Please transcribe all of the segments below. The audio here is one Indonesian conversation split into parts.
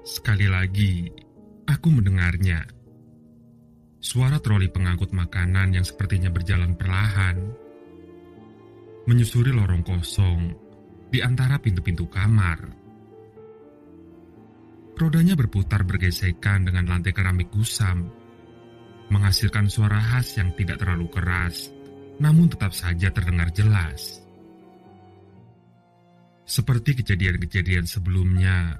Sekali lagi, aku mendengarnya. Suara troli pengangkut makanan yang sepertinya berjalan perlahan, menyusuri lorong kosong di antara pintu-pintu kamar. Rodanya berputar bergesekan dengan lantai keramik gusam, menghasilkan suara khas yang tidak terlalu keras, namun tetap saja terdengar jelas. Seperti kejadian-kejadian sebelumnya,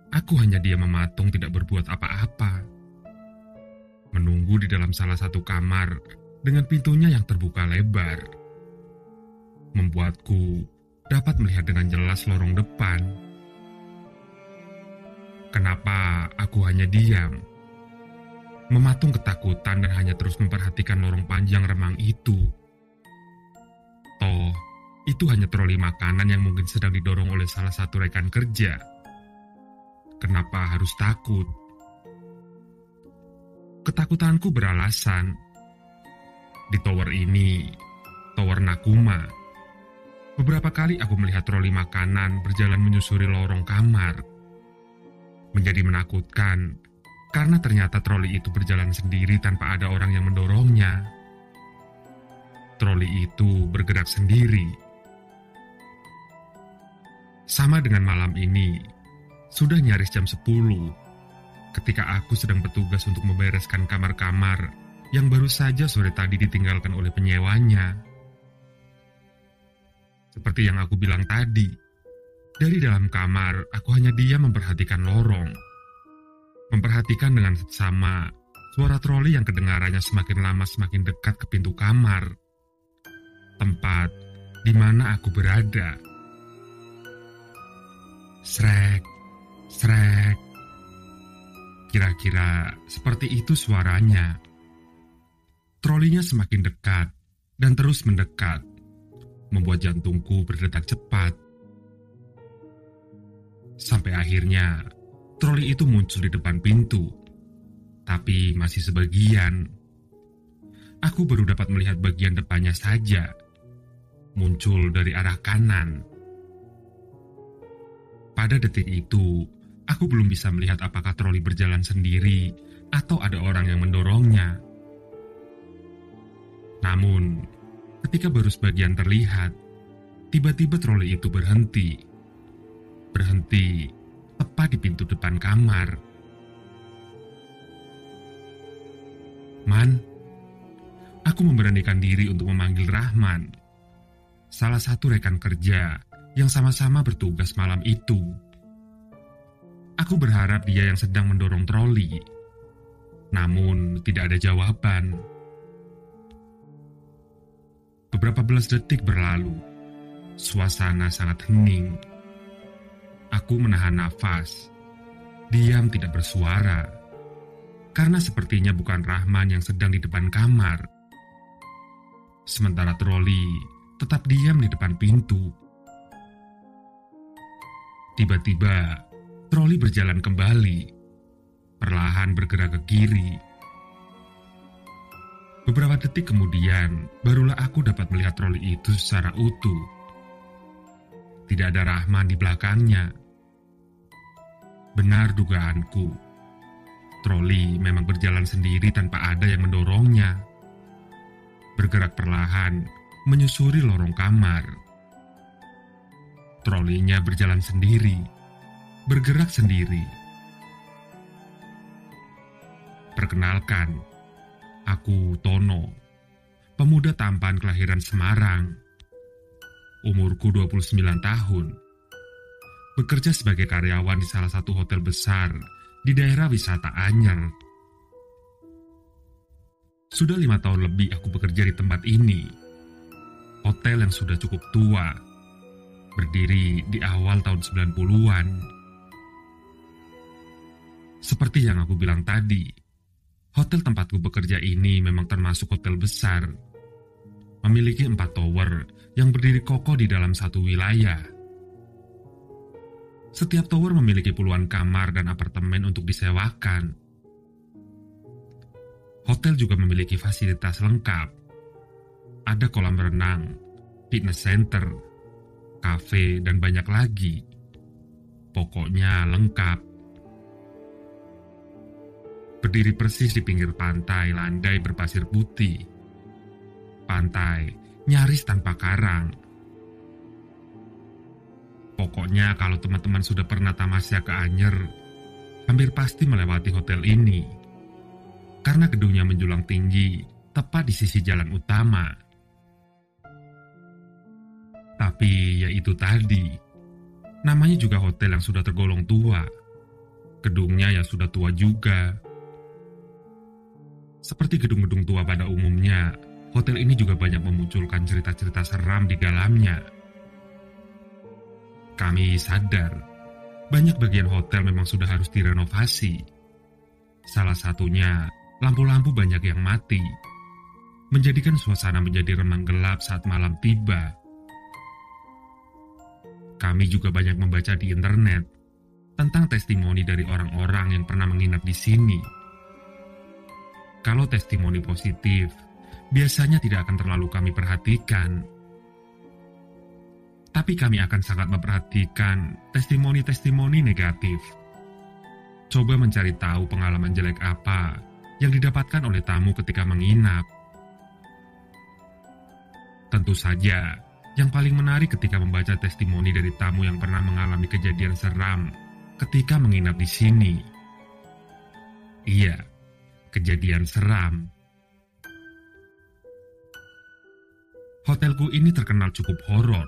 aku hanya diam mematung tidak berbuat apa-apa. Menunggu di dalam salah satu kamar dengan pintunya yang terbuka lebar. Membuatku dapat melihat dengan jelas lorong depan. Kenapa aku hanya diam? Mematung ketakutan dan hanya terus memperhatikan lorong panjang remang itu. Toh, itu hanya troli makanan yang mungkin sedang didorong oleh salah satu rekan kerja. Kenapa harus takut? Ketakutanku beralasan. Di tower ini, tower Nakuma, beberapa kali aku melihat troli makanan berjalan menyusuri lorong kamar. Menjadi menakutkan, karena ternyata troli itu berjalan sendiri tanpa ada orang yang mendorongnya. Troli itu bergerak sendiri. Sama dengan malam ini, sudah nyaris jam 10, ketika aku sedang bertugas untuk membereskan kamar-kamar yang baru saja sore tadi ditinggalkan oleh penyewanya. Seperti yang aku bilang tadi, dari dalam kamar aku hanya diam memperhatikan lorong. Memperhatikan dengan seksama suara troli yang kedengarannya semakin lama semakin dekat ke pintu kamar, tempat di mana aku berada. Srek, srek. Kira-kira seperti itu suaranya. Trolinya semakin dekat dan terus mendekat, membuat jantungku berdetak cepat. Sampai akhirnya, troli itu muncul di depan pintu, tapi masih sebagian. Aku baru dapat melihat bagian depannya saja, muncul dari arah kanan. Pada detik itu, aku belum bisa melihat apakah troli berjalan sendiri atau ada orang yang mendorongnya. Namun, ketika baru sebagian terlihat, tiba-tiba troli itu berhenti. Berhenti tepat di pintu depan kamar. Man, aku memberanikan diri untuk memanggil Rahman, salah satu rekan kerja yang sama-sama bertugas malam itu. Aku berharap dia yang sedang mendorong troli. Namun, tidak ada jawaban. Beberapa belas detik berlalu. Suasana sangat hening. Aku menahan nafas. Diam tidak bersuara. Karena sepertinya bukan Rahman yang sedang di depan kamar. Sementara troli tetap diam di depan pintu. Tiba-tiba, troli berjalan kembali, perlahan bergerak ke kiri. Beberapa detik kemudian, barulah aku dapat melihat troli itu secara utuh. Tidak ada Rahman di belakangnya. Benar dugaanku, troli memang berjalan sendiri tanpa ada yang mendorongnya. Bergerak perlahan, menyusuri lorong kamar. Trolinya berjalan sendiri, bergerak sendiri. Perkenalkan, aku Tono, pemuda tampan kelahiran Semarang. Umurku 29 tahun. Bekerja sebagai karyawan di salah satu hotel besar di daerah wisata Anyer. Sudah 5 tahun lebih aku bekerja di tempat ini. Hotel yang sudah cukup tua, berdiri di awal tahun 90-an. Seperti yang aku bilang tadi, hotel tempatku bekerja ini memang termasuk hotel besar. Memiliki 4 tower yang berdiri kokoh di dalam satu wilayah. Setiap tower memiliki puluhan kamar dan apartemen untuk disewakan. Hotel juga memiliki fasilitas lengkap. Ada kolam renang, fitness center, kafe, dan banyak lagi. Pokoknya lengkap. berdiri persis di pinggir pantai landai berpasir putih. Pantai nyaris tanpa karang. Pokoknya kalau teman-teman sudah pernah tamasya ke Anyer, hampir pasti melewati hotel ini. Karena gedungnya menjulang tinggi, tepat di sisi jalan utama. Tapi ya itu tadi, namanya juga hotel yang sudah tergolong tua. Gedungnya ya sudah tua juga. Seperti gedung-gedung tua pada umumnya, hotel ini juga banyak memunculkan cerita-cerita seram di dalamnya. Kami sadar, banyak bagian hotel memang sudah harus direnovasi. Salah satunya, lampu-lampu banyak yang mati, menjadikan suasana menjadi remang gelap saat malam tiba. Kami juga banyak membaca di internet tentang testimoni dari orang-orang yang pernah menginap di sini. Kalau testimoni positif, biasanya tidak akan terlalu kami perhatikan. Tapi kami akan sangat memperhatikan testimoni-testimoni negatif. Coba mencari tahu pengalaman jelek apa yang didapatkan oleh tamu ketika menginap. Tentu saja, yang paling menarik ketika membaca testimoni dari tamu yang pernah mengalami kejadian seram ketika menginap di sini. Iya, kejadian seram. Hotelku ini terkenal cukup horor.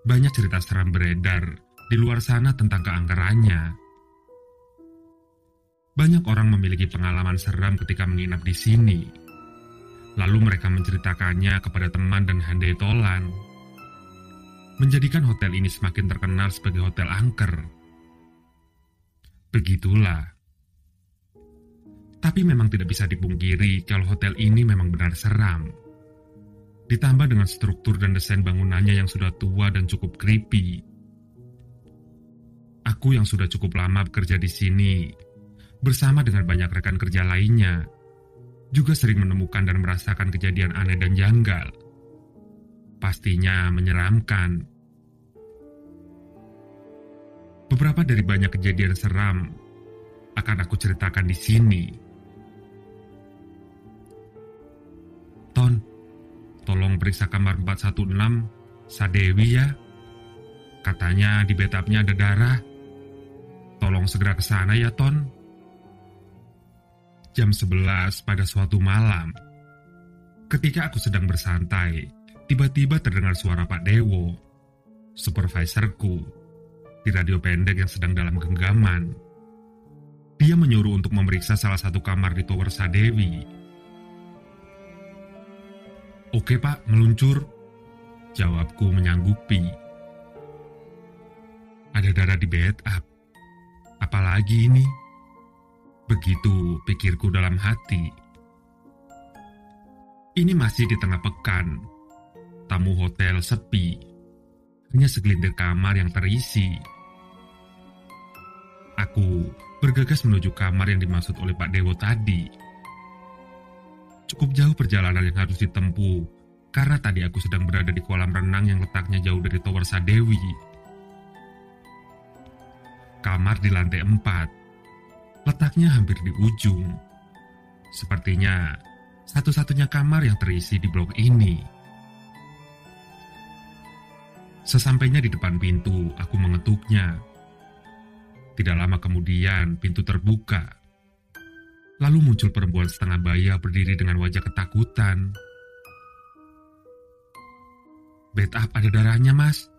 Banyak cerita seram beredar di luar sana tentang keangkerannya. Banyak orang memiliki pengalaman seram ketika menginap di sini. Lalu mereka menceritakannya kepada teman dan handai tolan, menjadikan hotel ini semakin terkenal sebagai hotel angker. Begitulah. Tapi memang tidak bisa dipungkiri kalau hotel ini memang benar seram. Ditambah dengan struktur dan desain bangunannya yang sudah tua dan cukup creepy. Aku yang sudah cukup lama bekerja di sini, bersama dengan banyak rekan kerja lainnya, juga sering menemukan dan merasakan kejadian aneh dan janggal. Pastinya menyeramkan. Beberapa dari banyak kejadian seram akan aku ceritakan di sini. Ton, tolong periksa kamar 416 Sadewi ya. Katanya di bathtubnya ada darah. Tolong segera ke sana ya, Ton. Jam 11 pada suatu malam, ketika aku sedang bersantai, tiba-tiba terdengar suara Pak Dewo, supervisorku, di radio pendek yang sedang dalam genggaman. Dia menyuruh untuk memeriksa salah satu kamar di Tower Sadewi. Oke Pak, meluncur, jawabku menyanggupi. Ada darah di bathtub. Apalagi ini? Begitu pikirku dalam hati. Ini masih di tengah pekan. Tamu hotel sepi. Hanya segelintir kamar yang terisi. Aku bergegas menuju kamar yang dimaksud oleh Pak Dewo tadi. Cukup jauh perjalanan yang harus ditempuh, karena tadi aku sedang berada di kolam renang yang letaknya jauh dari Tower Sadewi. Kamar di lantai 4. Letaknya hampir di ujung. Sepertinya satu-satunya kamar yang terisi di blok ini. Sesampainya di depan pintu, aku mengetuknya. Tidak lama kemudian, pintu terbuka. Lalu muncul perempuan setengah baya berdiri dengan wajah ketakutan. Bathtub ada darahnya, Mas.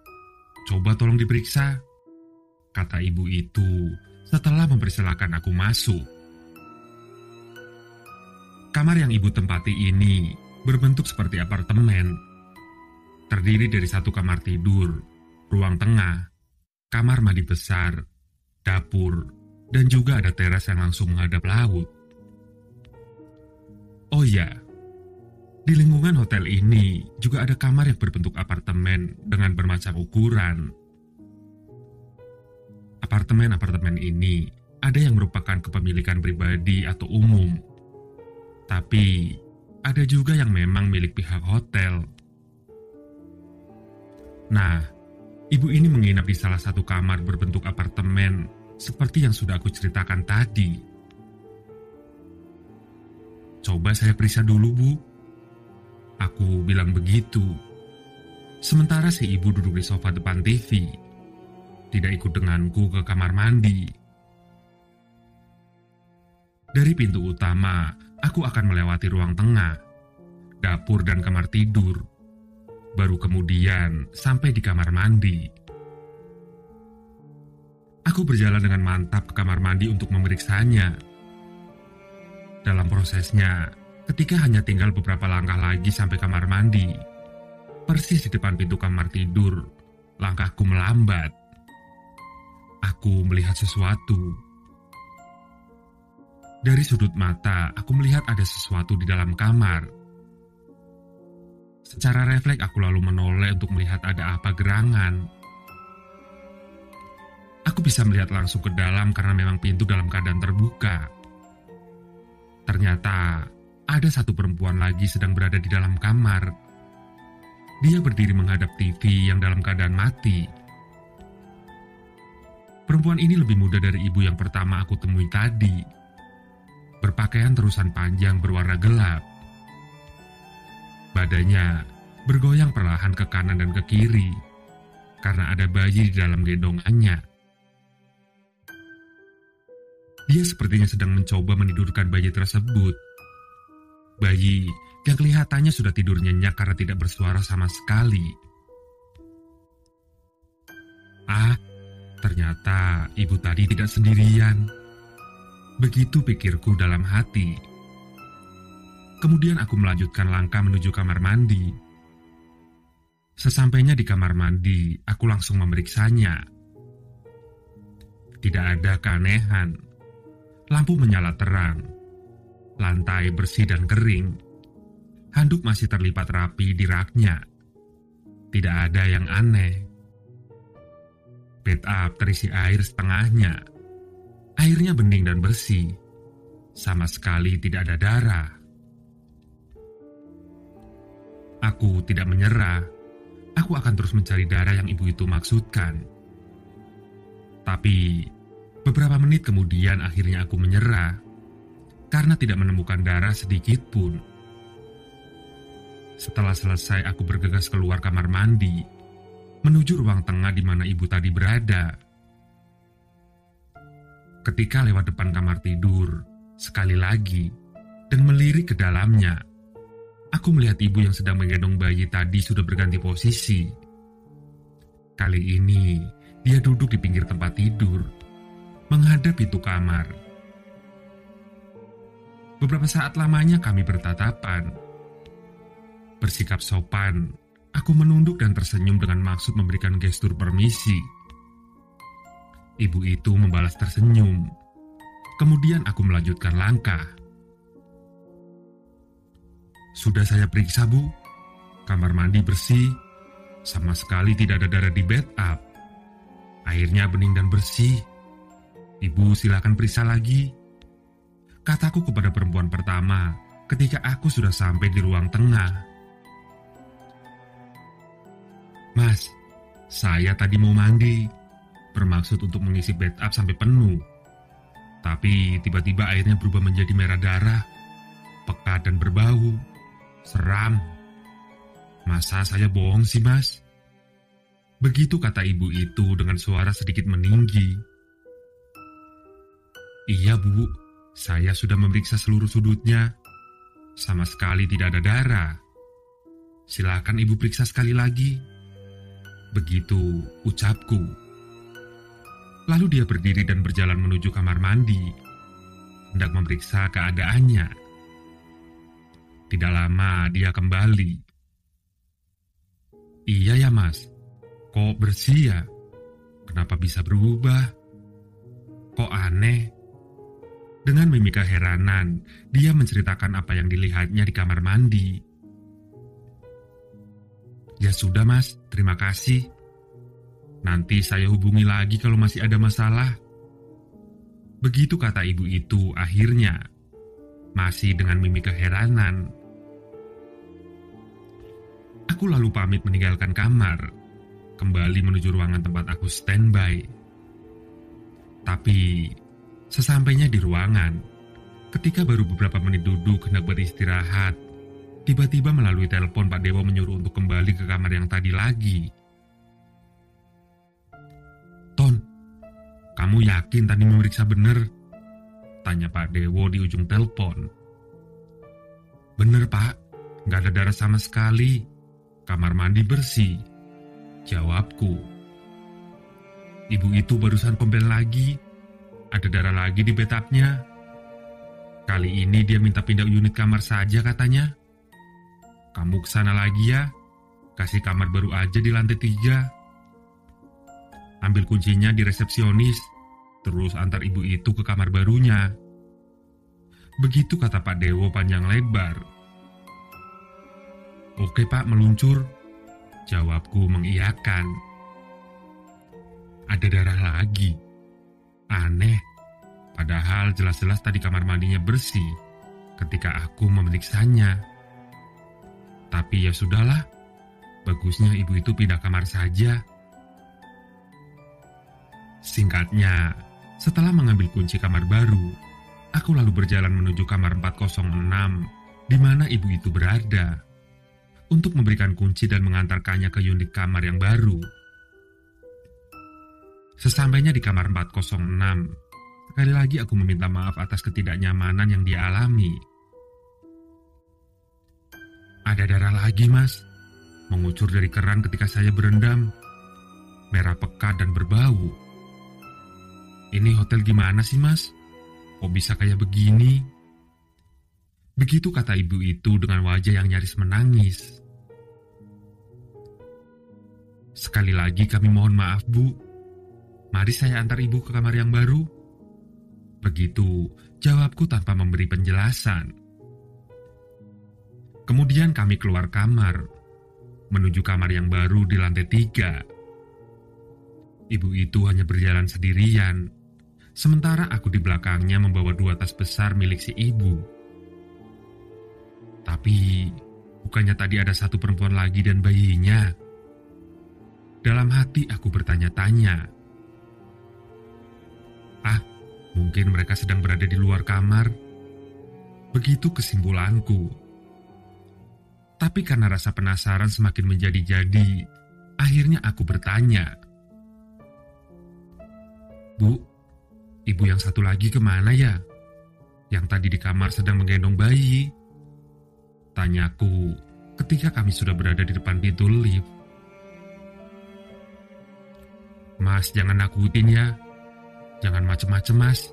Coba tolong diperiksa, kata ibu itu setelah mempersilahkan aku masuk. Kamar yang ibu tempati ini berbentuk seperti apartemen. Terdiri dari satu kamar tidur, ruang tengah, kamar mandi besar, dapur, dan juga ada teras yang langsung menghadap laut. Oh ya, di lingkungan hotel ini juga ada kamar yang berbentuk apartemen dengan bermacam ukuran. Apartemen-apartemen ini ada yang merupakan kepemilikan pribadi atau umum, tapi ada juga yang memang milik pihak hotel. Nah, ibu ini menginap di salah satu kamar berbentuk apartemen seperti yang sudah aku ceritakan tadi. Coba saya periksa dulu, Bu. Aku bilang begitu. Sementara si ibu duduk di sofa depan TV, tidak ikut denganku ke kamar mandi. Dari pintu utama, aku akan melewati ruang tengah, dapur dan kamar tidur. Baru kemudian sampai di kamar mandi. Aku berjalan dengan mantap ke kamar mandi untuk memeriksanya. Dalam prosesnya, ketika hanya tinggal beberapa langkah lagi sampai kamar mandi, persis di depan pintu kamar tidur, langkahku melambat. Aku melihat sesuatu. Dari sudut mata, aku melihat ada sesuatu di dalam kamar. Secara refleks aku lalu menoleh untuk melihat ada apa gerangan. Aku bisa melihat langsung ke dalam karena memang pintu dalam keadaan terbuka. Ternyata ada satu perempuan lagi sedang berada di dalam kamar. Dia berdiri menghadap TV yang dalam keadaan mati. Perempuan ini lebih muda dari ibu yang pertama aku temui tadi. Berpakaian terusan panjang berwarna gelap. Badannya bergoyang perlahan ke kanan dan ke kiri karena ada bayi di dalam gendongannya. Dia sepertinya sedang mencoba menidurkan bayi tersebut. Bayi yang kelihatannya sudah tidur nyenyak karena tidak bersuara sama sekali. Ternyata ibu tadi tidak sendirian. Begitu pikirku dalam hati. Kemudian aku melanjutkan langkah menuju kamar mandi. Sesampainya di kamar mandi, aku langsung memeriksanya. Tidak ada keanehan. Lampu menyala terang. Lantai bersih dan kering. Handuk masih terlipat rapi di raknya. Tidak ada yang aneh. Bathtub terisi air setengahnya. Airnya bening dan bersih. Sama sekali tidak ada darah. Aku tidak menyerah. Aku akan terus mencari darah yang ibu itu maksudkan. Tapi beberapa menit kemudian akhirnya aku menyerah karena tidak menemukan darah sedikit pun. Setelah selesai aku bergegas keluar kamar mandi menuju ruang tengah di mana ibu tadi berada. Ketika lewat depan kamar tidur sekali lagi dan melirik ke dalamnya, aku melihat ibu yang sedang menggendong bayi tadi sudah berganti posisi. Kali ini dia duduk di pinggir tempat tidur menghadap pintu kamar. Beberapa saat lamanya kami bertatapan. Bersikap sopan, aku menunduk dan tersenyum dengan maksud memberikan gestur permisi. Ibu itu membalas tersenyum. Kemudian aku melanjutkan langkah. Sudah saya periksa, Bu. Kamar mandi bersih. Sama sekali tidak ada darah di bathtub. Airnya bening dan bersih. Ibu silakan periksa lagi, kataku kepada perempuan pertama ketika aku sudah sampai di ruang tengah. Mas, saya tadi mau mandi, bermaksud untuk mengisi bathtub sampai penuh. Tapi tiba-tiba airnya berubah menjadi merah darah, pekat dan berbau. Seram. Masa saya bohong sih, Mas? Begitu kata ibu itu dengan suara sedikit meninggi. Iya, Bu, saya sudah memeriksa seluruh sudutnya. Sama sekali tidak ada darah. Silakan Ibu periksa sekali lagi. Begitu ucapku. Lalu dia berdiri dan berjalan menuju kamar mandi, hendak memeriksa keadaannya. Tidak lama dia kembali. Iya ya, Mas. Kok bersih ya? Kenapa bisa berubah? Kok aneh? Dengan mimik keheranan, dia menceritakan apa yang dilihatnya di kamar mandi. Ya sudah, Mas, terima kasih. Nanti saya hubungi lagi kalau masih ada masalah. Begitu kata ibu itu akhirnya, masih dengan mimik keheranan. Aku lalu pamit meninggalkan kamar, kembali menuju ruangan tempat aku standby. Tapi sesampainya di ruangan, Ketika baru beberapa menit duduk hendak beristirahat, tiba-tiba melalui telepon Pak Dewo menyuruh untuk kembali ke kamar yang tadi lagi. "Ton, kamu yakin tadi memeriksa benar?" tanya Pak Dewo di ujung telepon. "Bener Pak, nggak ada darah sama sekali. Kamar mandi bersih," jawabku. "Ibu itu barusan komplain lagi. Ada darah lagi di bathtubnya. Kali ini dia minta pindah unit kamar saja katanya. Kamu kesana lagi ya, kasih kamar baru aja di lantai 3. Ambil kuncinya di resepsionis, terus antar ibu itu ke kamar barunya." Begitu kata Pak Dewo panjang lebar. "Oke Pak, meluncur," jawabku mengiyakan. Ada darah lagi. Aneh, padahal jelas-jelas tadi kamar mandinya bersih ketika aku memeriksanya. Tapi ya sudahlah, bagusnya ibu itu pindah kamar saja. Singkatnya, setelah mengambil kunci kamar baru, aku lalu berjalan menuju kamar 406 di mana ibu itu berada, untuk memberikan kunci dan mengantarkannya ke unit kamar yang baru. Sesampainya di kamar 406, sekali lagi aku meminta maaf atas ketidaknyamanan yang dia alami. "Ada darah lagi mas, mengucur dari keran ketika saya berendam, merah pekat dan berbau. Ini hotel gimana sih mas? Kok bisa kayak begini?" Begitu kata ibu itu dengan wajah yang nyaris menangis. "Sekali lagi kami mohon maaf bu. Mari saya antar ibu ke kamar yang baru." Begitu jawabku tanpa memberi penjelasan. Kemudian kami keluar kamar, menuju kamar yang baru di lantai 3. Ibu itu hanya berjalan sendirian, sementara aku di belakangnya membawa 2 tas besar milik si ibu. Tapi, bukannya tadi ada satu perempuan lagi dan bayinya? Dalam hati aku bertanya-tanya. Mungkin mereka sedang berada di luar kamar. Begitu kesimpulanku. Tapi karena rasa penasaran semakin menjadi-jadi, akhirnya aku bertanya. "Bu, ibu yang satu lagi kemana ya? Yang tadi di kamar sedang menggendong bayi?" tanyaku ketika kami sudah berada di depan pintu lift. "Mas, jangan nakutin ya. Jangan macem-macem mas.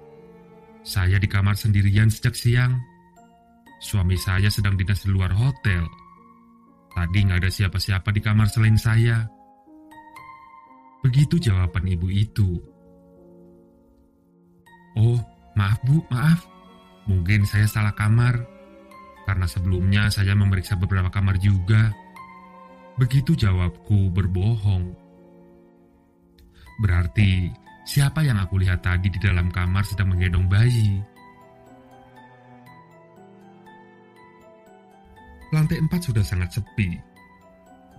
Saya di kamar sendirian sejak siang. Suami saya sedang dinas di luar hotel. Tadi nggak ada siapa-siapa di kamar selain saya." Begitu jawaban ibu itu. "Oh, maaf bu, maaf. Mungkin saya salah kamar. Karena sebelumnya saya memeriksa beberapa kamar juga." Begitu jawabku berbohong. Berarti siapa yang aku lihat tadi di dalam kamar sedang menggendong bayi? Lantai 4 sudah sangat sepi.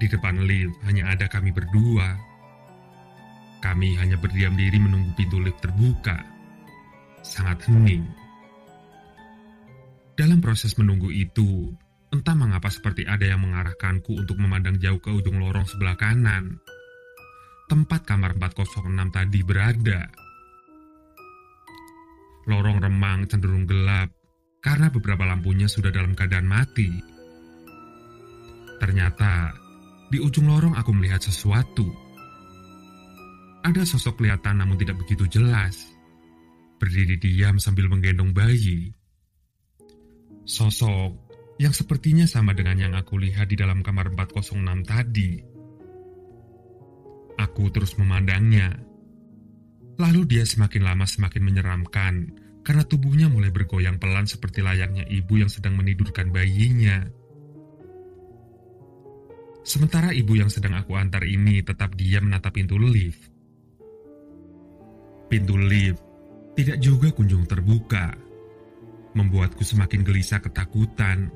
Di depan lift hanya ada kami berdua. Kami hanya berdiam diri menunggu pintu lift terbuka. Sangat hening. Dalam proses menunggu itu, entah mengapa seperti ada yang mengarahkanku untuk memandang jauh ke ujung lorong sebelah kanan, tempat kamar 406 tadi berada. Lorong remang cenderung gelap karena beberapa lampunya sudah dalam keadaan mati. Ternyata, di ujung lorong aku melihat sesuatu. Ada sosok kelihatan namun tidak begitu jelas, berdiri diam sambil menggendong bayi. Sosok yang sepertinya sama dengan yang aku lihat di dalam kamar 406 tadi. Aku terus memandangnya. Lalu dia semakin lama semakin menyeramkan karena tubuhnya mulai bergoyang pelan seperti layaknya ibu yang sedang menidurkan bayinya. Sementara ibu yang sedang aku antar ini tetap diam menatap pintu lift. Pintu lift tidak juga kunjung terbuka, membuatku semakin gelisah ketakutan.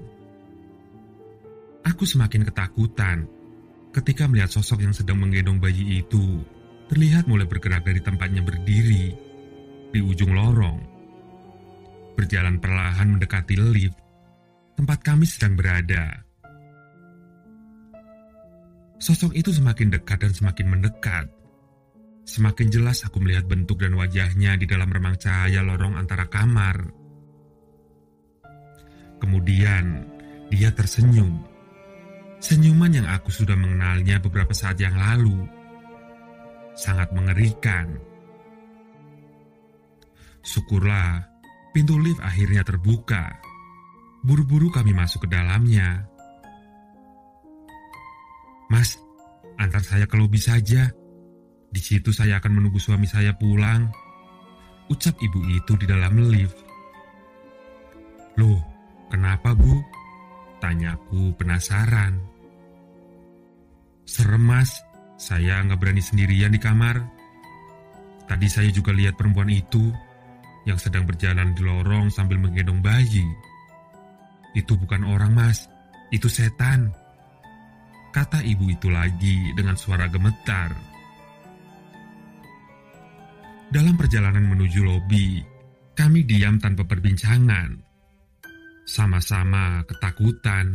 Aku semakin ketakutan ketika melihat sosok yang sedang menggendong bayi itu terlihat mulai bergerak dari tempatnya berdiri di ujung lorong. berjalan perlahan mendekati lift tempat kami sedang berada. Sosok itu semakin dekat dan semakin mendekat. Semakin jelas aku melihat bentuk dan wajahnya di dalam remang cahaya lorong antara kamar. Kemudian, dia tersenyum. Senyuman yang aku sudah mengenalnya beberapa saat yang lalu. Sangat mengerikan. Syukurlah, pintu lift akhirnya terbuka. Buru-buru kami masuk ke dalamnya. "Mas, antar saya ke lobi saja. Di situ saya akan menunggu suami saya pulang," ucap ibu itu di dalam lift. "Loh, kenapa Bu?" tanyaku penasaran. "Serem Mas, saya nggak berani sendirian di kamar. Tadi saya juga lihat perempuan itu yang sedang berjalan di lorong sambil menggendong bayi. Itu bukan orang Mas, itu setan," kata ibu itu lagi dengan suara gemetar. Dalam perjalanan menuju lobi, kami diam tanpa perbincangan. Sama-sama ketakutan.